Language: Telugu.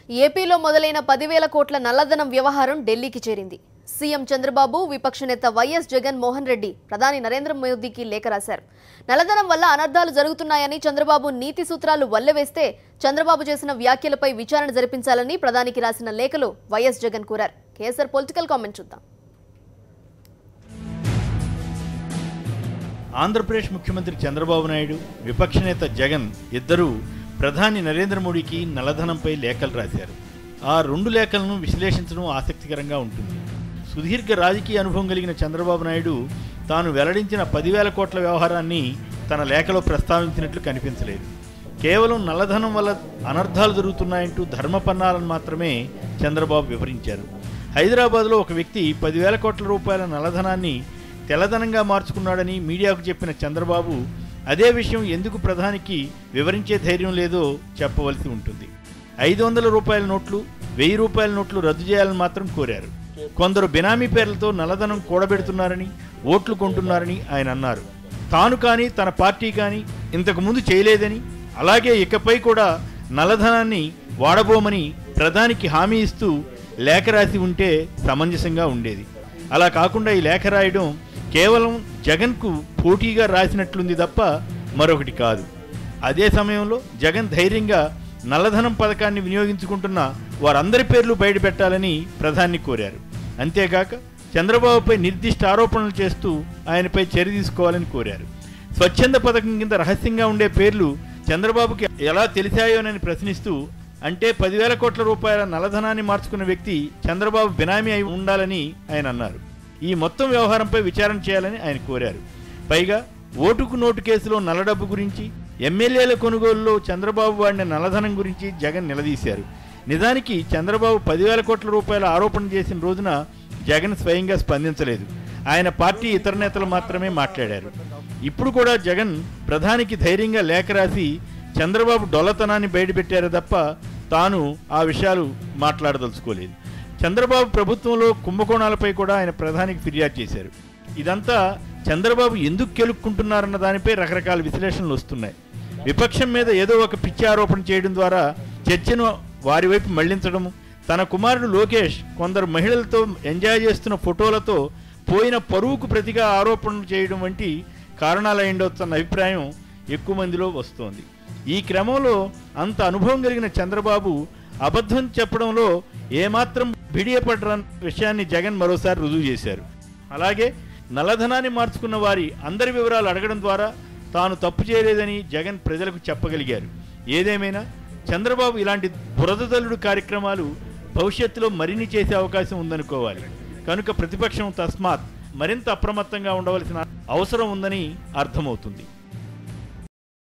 ఏపీలో మొదలైన 10,000 కోట్ల నల్లధనం వ్యవహారం ఢిల్లీకి చేరింది. సీఎం చంద్రబాబు, విపక్ష నేత వైఎస్ జగన్ మోహన్ రెడ్డి ప్రధాని నరేంద్ర మోదీకి లేఖ రాశారు. నల్లధనం వల్ల అనర్థాలు జరుగుతున్నాయని చంద్రబాబు నీతి సూత్రాలు వల్లవేస్తే చంద్రబాబు చేసిన వ్యాఖ్యలపై విచారణ జరిపించాలని ప్రధానికి రాసిన లేఖలో వైఎస్ జగన్ కోరారు. కేసర్ పొలిటికల్ కామెంట్ చూద్దాం. ఆంధ్రప్రదేశ్ ముఖ్యమంత్రి చంద్రబాబు నాయుడు, విపక్ష నేత జగన్ ఇద్దరూ ప్రధాని నరేంద్ర మోడీకి నల్లధనంపై లేఖలు రాశారు. ఆ రెండు లేఖలను విశ్లేషించడం ఆసక్తికరంగా ఉంటుంది. సుదీర్ఘ రాజకీయ అనుభవం కలిగిన చంద్రబాబు నాయుడు తాను వెల్లడించిన 10,000 కోట్ల వ్యవహారాన్ని తన లేఖలో ప్రస్తావించినట్లు కనిపించలేదు. కేవలం నల్లధనం వల్ల అనర్థాలు జరుగుతున్నాయంటూ ధర్మపన్నాలను మాత్రమే చంద్రబాబు వివరించారు. హైదరాబాద్లో ఒక వ్యక్తి 10,000 కోట్ల రూపాయల నల్లధనాన్ని తెల్లధనంగా మార్చుకున్నాడని మీడియాకు చెప్పిన చంద్రబాబు అదే విషయం ఎందుకు ప్రధానికి వివరించే ధైర్యం లేదో చెప్పవలసి ఉంటుంది. 500 రూపాయల నోట్లు, 1000 రూపాయల నోట్లు రద్దు చేయాలని మాత్రం కోరారు. కొందరు బినామీ పేర్లతో నల్లధనం కూడబెడుతున్నారని, ఓట్లు కొంటున్నారని ఆయన అన్నారు. తాను కానీ తన పార్టీ కానీ ఇంతకుముందు చేయలేదని, అలాగే ఇకపై కూడా నల్లధనాన్ని వాడబోమని ప్రధానికి హామీ ఇస్తూ లేఖ రాసి ఉంటే సమంజసంగా ఉండేది. అలా కాకుండా ఈ లేఖ రాయడం కేవలం జగన్కు పోటీగా రాసినట్లుంది తప్ప మరొకటి కాదు. అదే సమయంలో జగన్ ధైర్యంగా నల్లధనం పథకాన్ని వినియోగించుకుంటున్న వారందరి పేర్లు బయటపెట్టాలని ప్రధాని కోరారు. అంతేకాక చంద్రబాబుపై నిర్దిష్ట ఆరోపణలు చేస్తూ ఆయనపై చర్య తీసుకోవాలని కోరారు. స్వచ్ఛంద పథకం కింద రహస్యంగా ఉండే పేర్లు చంద్రబాబుకి ఎలా తెలిసాయోనని ప్రశ్నిస్తూ, అంటే 10,000 కోట్ల రూపాయల నల్లధనాన్ని మార్చుకున్న వ్యక్తి చంద్రబాబు బినామీ అయి ఉండాలని ఆయన అన్నారు. ఈ మొత్తం వ్యవహారంపై విచారణ చేయాలని ఆయన కోరారు. పైగా ఓటుకు నోటు కేసులో నల్లడబ్బు గురించి, ఎమ్మెల్యేల కొనుగోలులో చంద్రబాబు వాడిన నల్లధనం గురించి జగన్ నిలదీశారు. నిజానికి చంద్రబాబు 10,000 కోట్ల రూపాయల ఆరోపణ చేసిన రోజున జగన్ స్వయంగా స్పందించలేదు. ఆయన పార్టీ ఇతర నేతలు మాత్రమే మాట్లాడారు. ఇప్పుడు కూడా జగన్ ప్రధానికి ధైర్యంగా లేఖ రాసి చంద్రబాబు డొల్లతనాన్ని బయటపెట్టారు తప్ప తాను ఆ విషయాలు మాట్లాడదలుచుకోలేదు. చంద్రబాబు ప్రభుత్వంలో కుంభకోణాలపై కూడా ఆయన ప్రధానికి ఫిర్యాదు చేశారు. ఇదంతా చంద్రబాబు ఎందుకు కెలుక్కుంటున్నారన్న దానిపై రకరకాల విశ్లేషణలు వస్తున్నాయి. విపక్షం మీద ఏదో ఒక పిచ్చి ఆరోపణ చేయడం ద్వారా చర్చను వారి వైపు మళ్లించడము, తన కుమారుడు లోకేష్ కొందరు మహిళలతో ఎంజాయ్ చేస్తున్న ఫోటోలతో పోయిన పరువుకు ప్రతిగా ఆరోపణలు చేయడం వంటి కారణాలయ్యుండొచ్చన్న అభిప్రాయం ఎక్కువ మందిలో వస్తోంది. ఈ క్రమంలో అంత అనుభవం కలిగిన చంద్రబాబు అబద్ధం చెప్పడంలో ఏమాత్రం బిడియపడరన్న విషయాన్ని జగన్ మరోసారి రుజువు చేశారు. అలాగే నల్లధనాన్ని మార్చుకున్న వారి అందరి వివరాలు అడగడం ద్వారా తాను తప్పు చేయలేదని జగన్ ప్రజలకు చెప్పగలిగారు. ఏదేమైనా చంద్రబాబు ఇలాంటి బురదతల్లుడు కార్యక్రమాలు భవిష్యత్తులో మరిన్ని చేసే అవకాశం ఉందనుకోవాలి. కనుక ప్రతిపక్షం తస్మాత్ మరింత అప్రమత్తంగా ఉండవలసిన అవసరం ఉందని అర్థమవుతుంది.